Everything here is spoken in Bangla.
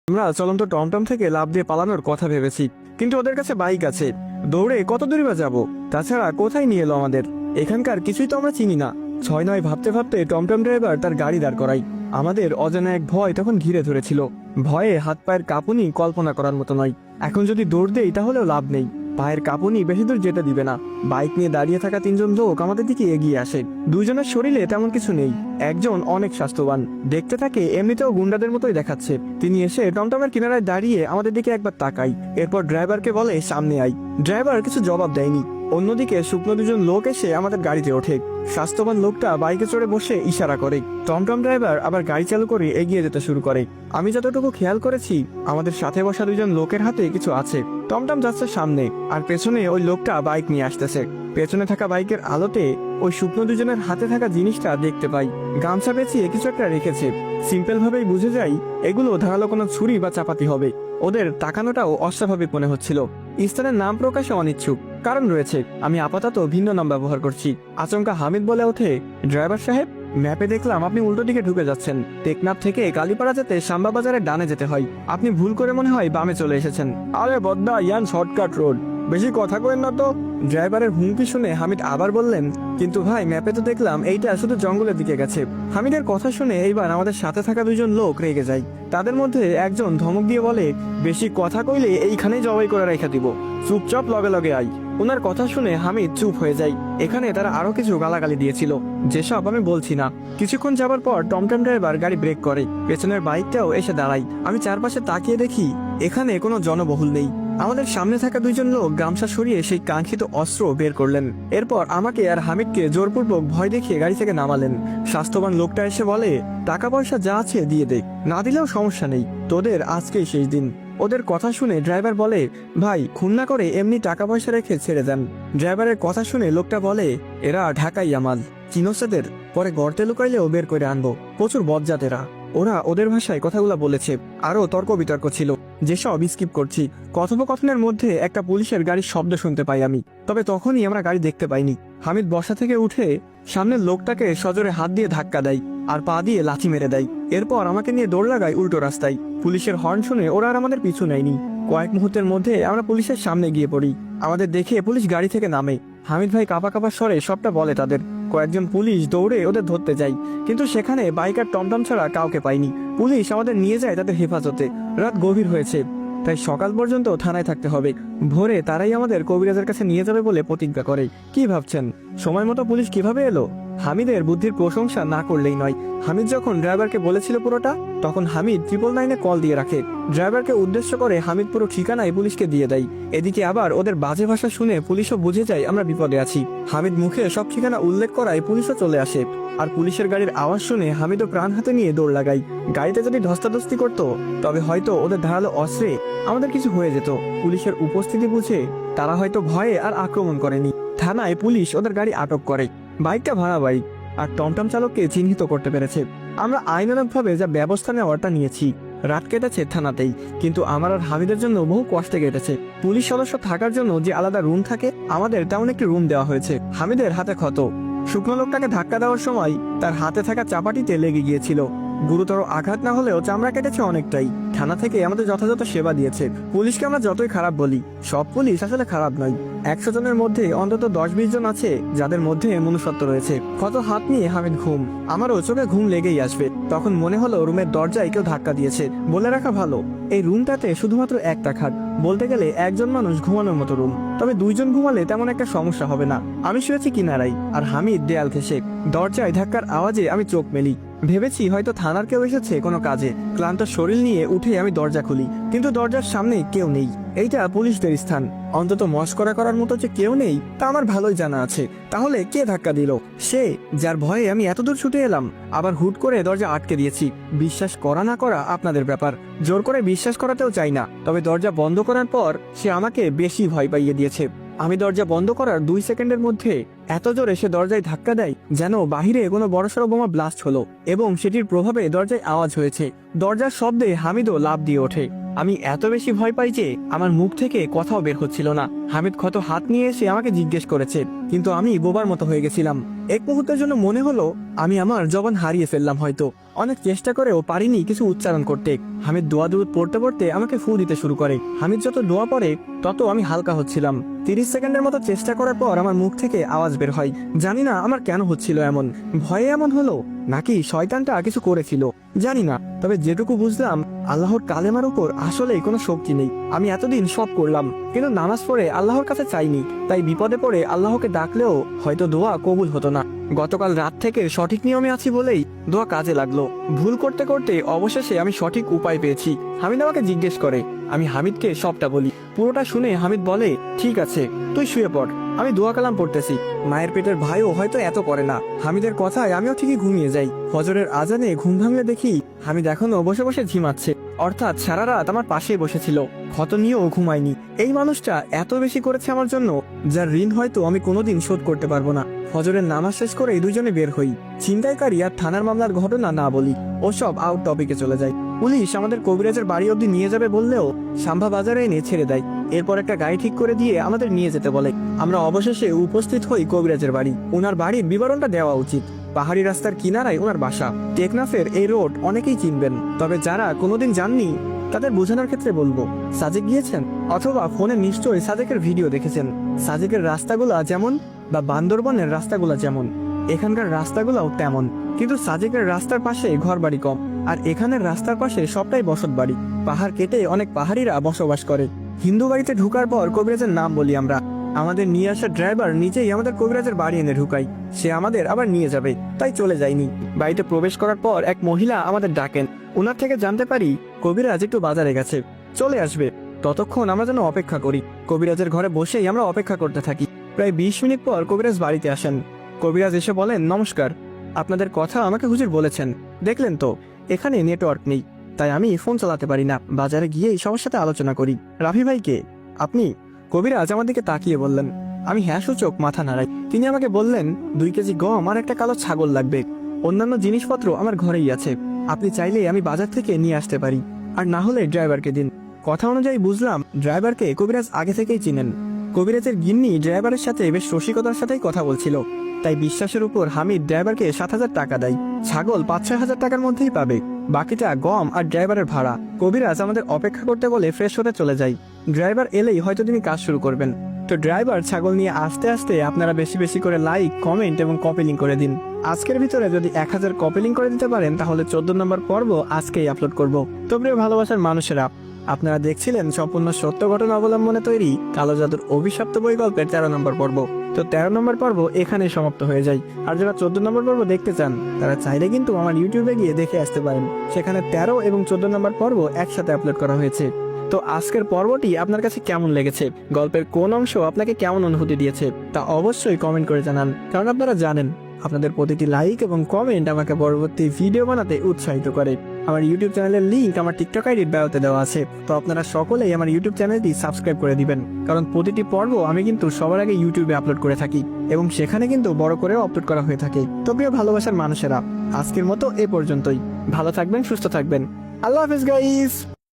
আমরা চলন্ত টমটম থেকে লাফ দিয়ে পালানোর কথা ভেবেছি, কিন্তু ওদের কাছে বাইক আছে, দৌড়ে কত দূরে বা যাবো? তাছাড়া কোথায় নিয়ে এলো আমাদের? এখানকার কিছুই তো আমরা চিনি না। 6-9 ভাবতে ভাবতে টমটম ড্রাইভার তার গাড়ি দাঁড় করাই। আমাদের অজানা এক ভয় তখন ঘিরে ধরেছিল। ভয়ে হাত পায়ের কাঁপুনি কল্পনা করার মতো নয়। এখন যদি দৌড় দেই তাহলেও লাভ নেই, পায়ের কাঁপুনি বেশি দূর যেতে দিবে না। বাইক নিয়ে দাঁড়িয়ে থাকা 3জন লোক আমাদের দিকে এগিয়ে আসে। দুজনের শরীরে তেমন কিছু নেই, একজন অনেক স্বাস্থ্যবান, দেখতে থাকে এমনিতেও গুন্ডাদের মতোই দেখাচ্ছে। তিনি এসে টমটমের কিনারায় দাঁড়িয়ে আমাদের দিকে একবার তাকাই, এরপর ড্রাইভারকে বলে সামনে আই। ড্রাইভার কিছু জবাব দেয়নি। অন্যদিকে শুকনো 2জন লোক এসে আমাদের গাড়িতে ওঠে। স্বাস্থ্যবান লোকটা বাইকে চড়ে বসে ইশারা করে। টমটম ড্রাইভার আবার গাড়ি চালু করে এগিয়ে যেতে শুরু করে। আমি যতটুকু খেয়াল করেছি, আমাদের সাথে বসা 2জন লোকের হাতে কিছু আছে। টমটম যাচ্ছে সামনে, আর পেছনে ওই লোকটা বাইক নিয়ে আসতেছে। পেছনে থাকা বাইকের আলোতে ওই শুকনো 2জনের হাতে থাকা জিনিসটা দেখতে পাই। গামছা পেঁচিয়ে কিছু একটা রেখেছে। সিম্পল ভাবেই বুঝে যাই এগুলো ধারালো কোনো ছুরি বা চাপাতি হবে। ওদের তাকানোটাও অস্বাভাবিক মনে হচ্ছিল। স্থানের নাম প্রকাশে অনিচ্ছুক, কারণ রয়েছে। আমি আপাতত ভিন্ন নাম ব্যবহার করছি। আচমকা হামিদ বলে ওঠে, ড্রাইভার সাহেব, ম্যাপে দেখলাম আপনি উল্টো দিকে ঢুকে যাচ্ছেন। টেকনাফ থেকে কালীপাড়া যেতে শাম্বা বাজারের ডানে যেতে হয়। আপনি ভুল করে মনে হয় বামে চলে এসেছেন। আরে বদ্দা, ইয়ান শর্টকাট রোড, বেশি কথা কইেন না তো। ড্রাইভারের হুমকি শুনে হামিদ আবার বললেন, কিন্তু ভাই, ম্যাপে তো দেখলাম এইটা শুধু জঙ্গলের দিকে গেছে। হামিদের কথা শুনে এইবার আমাদের সাথে থাকা 2জন লোক রেগে যায়। তাদের মধ্যে একজন ধমক দিয়ে বলে, বেশি কথা কইলে এইখানেই জবাই করে রেখে দিব, চুপচাপ লগে লগে আই। ওনার কথা শুনে হামিদ চুপ হয়ে যায়। এখানে তারা আরো কিছু গালাগালি দিয়েছিল, যেসব আমি বলছি না। কিছুক্ষণ যাবার পর টমটম ড্রাইভার গাড়ি ব্রেক করে, পেছনের বাইকটাও এসে দাঁড়ায়। আমি চারপাশে তাকিয়ে দেখি এখানে কোনো জনবহুল নেই। আমাদের সামনে থাকা 2জন লোক গামছা সরিয়ে সেই কাঙ্ক্ষিত অস্ত্র বের করলেন। এরপর আমাকে আর হামিদকে জোরপূর্বক ভয় দেখিয়ে গাড়ি থেকে নামালেন। স্বাস্থ্যবান লোকটা এসে বলে, টাকা পয়সা যা আছে দিয়ে দে, না দিলেও সমস্যা নেই, তোদের আজকেই শেষ দিন। ওদের কথা শুনে ড্রাইভার বলে, ভাই, খুন না করে এমনি টাকা পয়সা রেখে ছেড়ে দেন। ড্রাইভারের কথা শুনে লোকটা বলে, এরা ঢাকাই আমাল, চিনোসেদের, পরে গর্তে লুকাইলেও বের করে আনবো, প্রচুর বজ্জাতেরা। ওরা ওদের ভাষায় কথাগুলো বলেছে। আরো তর্ক বিতর্ক ছিল, যেসব স্কিপ করছি। কথোপকথনের মধ্যে একটা পুলিশের গাড়ির শব্দ শুনতে পাই আমি, তবে তখনই আমরা গাড়ি দেখতে পাইনি। হামিদ বসা থেকে উঠে সামনের লোকটাকে সজোরে হাত দিয়ে ধাক্কা দেয় আর পা দিয়ে লাথি মেরে দেয়। এরপর আমাকে নিয়ে দৌড় লাগায় উল্টো রাস্তায়। পুলিশের হর্ন শুনে ওরা আর আমাদের পিছু নেয়নি। কয়েক মুহূর্তের মধ্যে আমরা পুলিশের সামনে গিয়ে পড়ি। আমাদের দেখে পুলিশ গাড়ি থেকে নামে। হামিদ ভাই কাঁপা কাঁপা স্বরে সবটা বলে তাদের। কয়েকজন পুলিশ দৌড়ে ওদের ধরতে যায়, কিন্তু সেখানে বাইক আর টমটম ছাড়া কাউকে পাইনি। পুলিশ আমাদের নিয়ে যায় তাদের হেফাজতে। রাত গভীর হয়েছে, তাই সকাল পর্যন্ত থানায় থাকতে হবে। ভোরে তারাই আমাদের কবিরাজের কাছে নিয়ে যাবে বলে প্রতিজ্ঞা করে। কি ভাবছেন, সময় মতো পুলিশ কিভাবে এলো? হামিদের বুদ্ধির প্রশংসা না করলেই নয়। হামিদ যখন ড্রাইভারকে বলেছিল পুরোটা, তখন হামিদ 999-এ কল দিয়ে রাখে। ড্রাইভারকে উদ্দেশ্য করে হামিদ পুরো ঠিকানায় পুলিশকে দিয়ে দেয়। এদিকে আবার ওদের বাজে ভাষা শুনে পুলিশও বুঝে যায় আমরা বিপদে আছি। হামিদ মুখে সব ঠিকানা উল্লেখ করায় পুলিশও চলে আসে। আর পুলিশের গাড়ির আওয়াজ শুনে হামিদও প্রাণ হাতে নিয়ে দৌড় লাগাই। গাড়িতে যদি ধস্তাধস্তি করতো, তবে হয়তো ওদের ধারালো অস্ত্রে আমাদের কিছু হয়ে যেত। পুলিশের উপস্থিতি বুঝে তারা হয়তো ভয়ে আর আক্রমণ করেনি। থানায় পুলিশ ওদের গাড়ি আটক করে। বাইকটা ভাড়া বাইক, আর টমটম চালককে চিহ্নিত করতে পেরেছে। আমরা আইনানুগভাবে যা ব্যবস্থা নেওয়ারটা নিয়েছি। রাত কেটেছে থানাতেই, কিন্তু আমার আর হামিদের জন্য বহু কষ্টে কেটেছে। পুলিশ সদস্য থাকার জন্য যে আলাদা রুম থাকে, আমাদের তেমন একটি রুম দেওয়া হয়েছে। হামিদের হাতে ক্ষত, শুকনো লোকটাকে ধাক্কা দেওয়ার সময় তার হাতে থাকা চাপাটিতে লেগে গিয়েছিল। গুরুতর আঘাত না হলেও চামড়া কেটেছে অনেকটাই। থানা থেকে আমাদের যথাযথ সেবা দিয়েছে। পুলিশকে আমরা যতই খারাপ বলি, সব পুলিশ আসলে খারাপ নয়। 100 জনের মধ্যে অন্তত 10-20 জন আছে যাদের মধ্যে মনুষ্যত্ব রয়েছে। ক্ষত হাত নিয়ে হামিদ ঘুম, আমারও চোখে ঘুম লেগেই আসবে। তখন মনে হলো রুমের দরজায় কেউ ধাক্কা দিয়েছে। বলে রাখা ভালো, এই রুমটাতে শুধুমাত্র একটা খাট, বলতে গেলে একজন মানুষ ঘুমানোর মতো রুম। তবে 2 জন ঘুমালে তেমন একটা সমস্যা হবে না। আমি শুয়েছি কিনারাই, আর হামিদ দেয়াল ঘেঁষে। দরজায় ধাক্কার আওয়াজে আমি চোখ মেলি। ভেবেছি হয়তো থানার কেউ এসেছে কোনো কাজে। ক্লান্ত শরীর নিয়ে উঠে আমি দরজা খুলি, কিন্তু দরজার সামনে কেউ নেই। এইটা পুলিশদের স্থান, অন্তত মস্করা করার মতো যে কেউ নেই তা আমার ভালোই জানা আছে। তাহলে কে ধাক্কা দিল? সে, যার ভয়ে আমি এতদূর ছুটে এলাম, আবার হুট করে দরজা আটকে দিয়েছি। বিশ্বাস করা না করা আপনাদের ব্যাপার। জোর করে বিশ্বাস করাতেও চাই না, তবে দরজা বন্ধ করার পর সে আমাকে বেশি ভয় পাইয়ে দিয়েছে। আমি দরজা বন্ধ করার 2 সেকেন্ডের মধ্যে এত জোরে সে দরজায় ধাক্কা দেয় যেন বাহিরে কোনো বড়সড় বোমা ব্লাস্ট হলো, এবং সেটির প্রভাবে দরজায় আওয়াজ হয়েছে। দরজার শব্দে হামিদও লাফ দিয়ে ওঠে। আমি এত বেশি ভয় পাই যে আমার মুখ থেকে কথাও বের হচ্ছিল না। হামিদ ক্ষত হাত নিয়ে এসে আমাকে জিজ্ঞেস করেছে, কিন্তু আমি বোবার মতো হয়ে গেছিলাম। এক মুহূর্তের জন্য মনে হলো আমি আমার জবান হারিয়ে ফেললাম হয়তো। অনেক চেষ্টা করেও পারিনি কিছু উচ্চারণ করতে। হামিদ দোয়া দুরুদ পড়তে পড়তে আমাকে ফু দিতে শুরু করে। হামিদ যত দোয়া পড়ে তত আমি হালকা হচ্ছিলাম। 30 সেকেন্ডের মতো চেষ্টা করার পর আমার মুখ থেকে আওয়াজ বের হয়। জানি না আমার কেন হচ্ছিল এমন, ভয়ে এমন হলো নাকি শয়তানটা কিছু করেছিল জানি না। তবে যেটুকু বুঝলাম, আল্লাহর কালেমার উপর আসলে কোনো শক্তি নেই। আমি এতদিন সব করলাম কিন্তু নামাজ পড়ে আল্লাহর কাছে চাইনি, তাই বিপদে পড়ে আল্লাহকে ডাকলেও হয়তো দোয়া কবুল হতো না। গতকাল রাত থেকে সঠিক নিয়মে আছি বলেই দোয়া কাজে লাগলো। ভুল করতে করতে অবশেষে আমি সঠিক উপায় পেয়েছি। হামিদ আমাকে জিজ্ঞেস করে, আমি হামিদকে সবটা বলি। পুরোটা শুনে হামিদ বলে, ঠিক আছে তুই শুয়ে পড়, আমি দোয়া কালাম পড়তেছি। মায়ের পেটের ভাইও হয়তো এত করে না। হামিদের কথায় আমিও ঠিকই ঘুমিয়ে যাই। ফজরের আজানে ঘুম ভাঙলে দেখি হামিদ এখনো বসে বসে ঝিমাচ্ছে, অর্থাৎ সারা রাত আমার পাশেই বসেছিল, ক্ষত নিয়েও ঘুমায়নি। এই মানুষটা এত বেশি করেছে আমার জন্য, যার ঋণ হয়তো আমি কোনোদিন শোধ করতে পারবো না। ফজরের নামাজ শেষ করে দুজনে বের হই। ছিনতাইকারী আর থানার মামলার ঘটনা না বলি, ওসব আউট টপিকে চলে যায়। পুলিশ আমাদের কবিরাজের বাড়ি অবধি নিয়ে যাবে বললেও সাম্ভা বাজারে এনে ছেড়ে দেয়। এরপর একটা গাড়ি ঠিক করে দিয়ে আমাদের নিয়ে যেতে বলে। আমরা অবশেষে উপস্থিত হই কবিরাজের বাড়ি। ওনার বাড়ির বিবরণটা দেওয়া উচিত। পাহাড়ি রাস্তার কিনারায় ওনার বাসা। টেকনাফের এই রোড অনেকেই চিনবেন, তবে যারা কোনোদিন যাননি তাদের বোঝানোর ক্ষেত্রে বলবো, সাজেক গিয়েছেন অথবা ফোনে নিশ্চয়ই সাজেকের ভিডিও দেখেছেন। সাজেকের রাস্তাগুলা যেমন বা বান্দরবনের রাস্তাগুলা যেমন, এখানকার রাস্তাগুলাও তেমন। কিন্তু সাজেকের রাস্তার পাশে ঘর বাড়ি কম, আর এখানের রাস্তার পাশে সবটাই বসত বাড়ি। পাহাড় কেটে অনেক পাহাড়িরা বসবাস করে। হিন্দু বাড়িতে ঢুকার পর কবিরাজের নাম বলি আমরা। আমাদের নিয়ে আসা ড্রাইভার নিজেই আমাদের কবিরাজের বাড়ি এনে ঢুকাই। সে আমাদের আবার নিয়ে যাবে, তাই চলে যায়নি। বাড়িতে প্রবেশ করার পর এক মহিলা আমাদের ডাকেন। ওনার থেকে জানতে পারি কবিরাজ একটু বাজারে গেছে, চলে আসবে। ততক্ষণ আমরা যেন অপেক্ষা করি। কবিরাজের ঘরে বসেই আমরা অপেক্ষা করতে থাকি। প্রায় 20 মিনিট পর কবিরাজ বাড়িতে আসেন। কবিরাজ এসে বলেন, নমস্কার, আপনাদের কথা আমাকে হুজুর বলেছেন। দেখলেন তো এখানে নেটওয়ার্ক নেই, তাই আমি ফোন চালাতে পারি না। বাজারে গিয়েই সবার সাথে আলোচনা করি। রাফি ভাইকে আপনি? কবিরাজ আমার দিকে তাকিয়ে বললেন। আমি হ্যাঁ সূচক মাথা নাড়াই। তিনি আমাকে বললেন, 2 কেজি গম আর একটা কালো ছাগল লাগবে। অন্যান্য জিনিসপত্র আমার ঘরেই আছে, আপনি চাইলে আমি বাজার থেকে নিয়ে আসতে পারি, আর না হলে ড্রাইভারকে দিন। কথা অনুযায়ী বুঝলাম ড্রাইভারকে কবিরাজ আগে থেকেই চিনেন। কবিরাজের গিন্নি ড্রাইভারের সাথে বেশ রসিকতার সাথেই কথা বলছিল, তাই বিশ্বাসের উপর হামিদ ড্রাইভারকে 7,000 টাকা দেয়। ছাগল 5-6 হাজার টাকার মধ্যেই পাবে, বাকিটা গম আর ড্রাইভারের ভাড়া। কবিরাজ আমাদের অপেক্ষা করতে বলে ফ্রেশ হতে চলে যায়। ড্রাইভার এলেই হয়তো তিনি কাজ শুরু করবেন। তো ড্রাইভার ছাগল নিয়ে আসতে আসতে আপনারা বেশি বেশি করে লাইক, কমেন্ট এবং কপি লিঙ্ক করে দিন। আজকের ভিতরে যদি 1000 কপি লিঙ্ক করে দিতে পারেন তাহলে 14 নম্বর পর্ব আজকেই আপলোড করব। তো প্রিয় ভালোবাসার মানুষেরা, আপনারা দেখছিলেন সম্পূর্ণ সত্য ঘটনা অবলম্বনে তৈরি কালো জাদুর অভিশপ্ত বই গল্পের 13 নম্বর পর্ব। তো 13 নম্বর পর্ব এখানেই সমাপ্ত হয়ে যায়। আর যারা 14 নম্বর পর্ব দেখতে চান তারা চাইলে কিন্তু আমার ইউটিউবে গিয়ে দেখে আসতে পারেন। সেখানে 13 এবং 14 নম্বর পর্ব একসাথে আপলোড করা হয়েছে। তো আজকের পর্বটি আপনার কাছে কেমন লেগেছে, গল্পের কোন অংশ আপনাকে কেমন অনুভূতি দিয়েছে তা অবশ্যই কমেন্ট করে জানান। কারণ আপনারা জানেন আপনাদের প্রতিটি লাইক এবং কমেন্ট আমাকে পরবর্তী ভিডিও বানাতে উৎসাহিত করে। আমার ইউটিউব চ্যানেলের লিংক আমার টিকটক আইডির বায়োতে দেওয়া আছে। তো আপনারা সকলেই আমার ইউটিউব চ্যানেলটি সাবস্ক্রাইব করে দিবেন, কারণ প্রতিটি পর্ব আমি কিন্তু সবার আগে ইউটিউবে আপলোড করে থাকি এবং সেখানে কিন্তু বড় করেও আপলোড করা হয়ে থাকে। তো প্রিয় ভালোবাসার মানুষেরা, আজকের মতো এ পর্যন্তই। ভালো থাকবেন, সুস্থ থাকবেন। আল্লাহ হাফেজ গাইস।